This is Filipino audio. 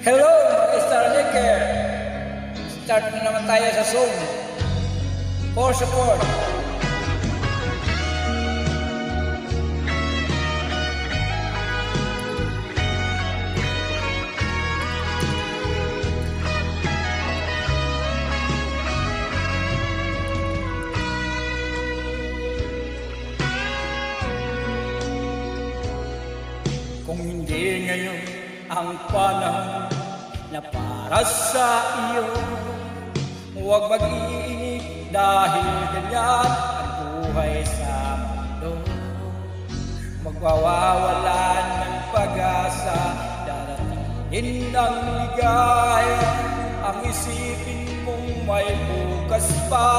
Hello mga Starlicker! Start na naman tayo sa Zoom. For support. Kung hindi ngayon ang panahon na para sa iyo, huwag mag-iinip dahil ganyan ang buhay sa mundo. Magwawalan ng pag-asa, darating ang ligaya. Ang isipin mong may bukas pa,